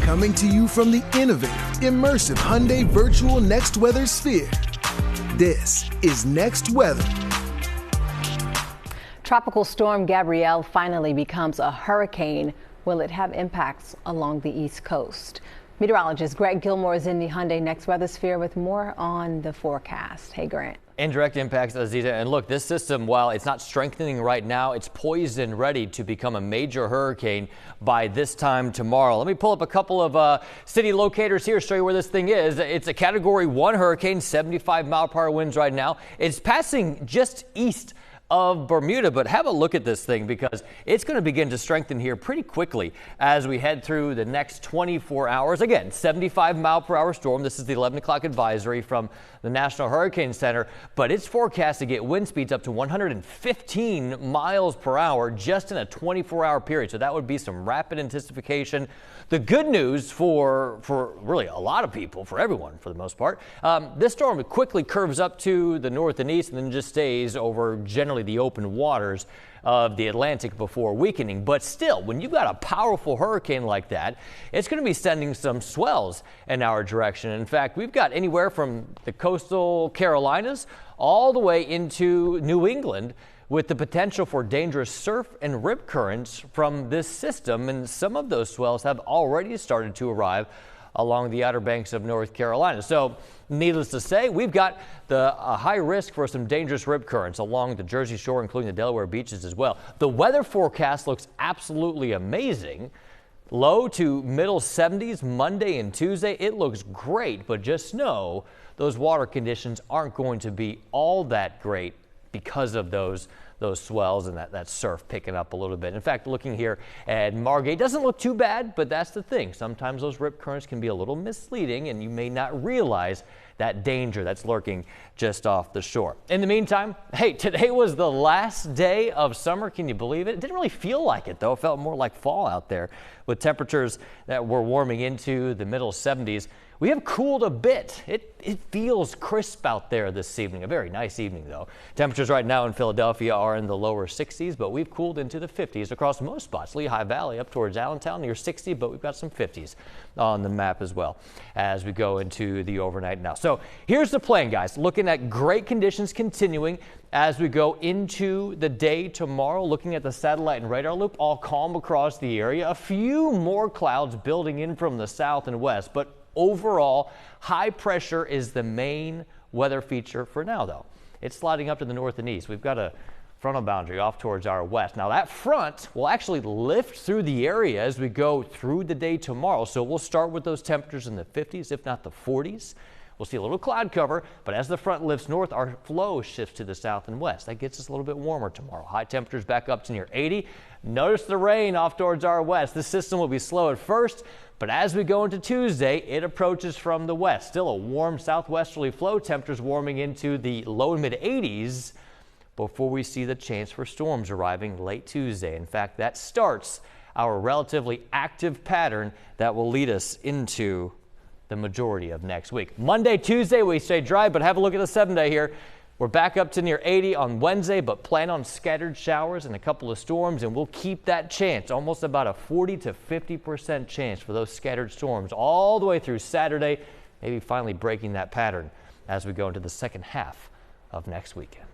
Coming to you from the innovative, immersive Hyundai Virtual Next Weather Sphere. This is Next Weather. Tropical storm Gabrielle finally becomes a hurricane. Will it have impacts along the East Coast? Meteorologist Grant Gilmore is in the Hyundai Next Weather Sphere with more on the forecast. Hey, Grant. Indirect impacts, Aziza. And look, this system, while it's not strengthening right now, it's poised and ready to become a major hurricane by this time tomorrow. Let me pull up a couple of city locators here, show you where this thing is. It's a Category 1 hurricane, 75-mile-per-hour winds right now. It's passing just east of Bermuda, but have a look at this thing because it's going to begin to strengthen here pretty quickly as we head through the next 24 hours. Again, 75-mile-per-hour storm. This is the 11 o'clock advisory from the National Hurricane Center, but it's forecast to get wind speeds up to 115 miles per hour just in a 24-hour period. So that would be some rapid intensification. The good news for really a lot of people, for everyone for the most part, this storm quickly curves up to the north and east and then just stays over generally the open waters of the Atlantic before weakening. But still, when you've got a powerful hurricane like that, it's going to be sending some swells in our direction. In fact, we've got anywhere from the coastal Carolinas all the way into New England with the potential for dangerous surf and rip currents from this system. And some of those swells have already started to arrive along the outer banks of North Carolina. So needless to say, we've got a high risk for some dangerous rip currents along the Jersey Shore, including the Delaware beaches as well. The weather forecast looks absolutely amazing. Low to middle 70s Monday and Tuesday. It looks great, but just know those water conditions aren't going to be all that great because of those swells and that surf picking up a little bit. In fact, looking here at Margate, doesn't look too bad, but that's the thing. Sometimes those rip currents can be a little misleading and you may not realize that danger that's lurking just off the shore. In the meantime, hey, today was the last day of summer. Can you believe it? It didn't really feel like it, though. It felt more like fall out there with temperatures that were warming into the middle 70s. We have cooled a bit. It feels crisp out there this evening. A very nice evening, though. Temperatures right now in Philadelphia are in the lower 60s, but we've cooled into the 50s across most spots. Lehigh Valley up towards Allentown near 60, but we've got some 50s on the map as well as we go into the overnight now. So here's the plan, guys. Looking at great conditions continuing as we go into the day tomorrow. Looking at the satellite and radar loop, all calm across the area. A few more clouds building in from the south and west, but overall, high pressure is the main weather feature for now, though. It's sliding up to the north and east. We've got a frontal boundary off towards our west. Now, that front will actually lift through the area as we go through the day tomorrow. So we'll start with those temperatures in the 50s, if not the 40s. We'll see a little cloud cover, but as the front lifts north, our flow shifts to the south and west. That gets us a little bit warmer tomorrow. High temperatures back up to near 80. Notice the rain off towards our west. This system will be slow at first, but as we go into Tuesday, it approaches from the west. Still a warm southwesterly flow, temperatures warming into the low and mid 80s before we see the chance for storms arriving late Tuesday. In fact, that starts our relatively active pattern that will lead us into the majority of next week. Monday, Tuesday, we stay dry, but have a look at the 7-day here. We're back up to near 80 on Wednesday, but plan on scattered showers and a couple of storms, and we'll keep that chance, almost about a 40 to 50% chance for those scattered storms all the way through Saturday, maybe finally breaking that pattern as we go into the second half of next weekend.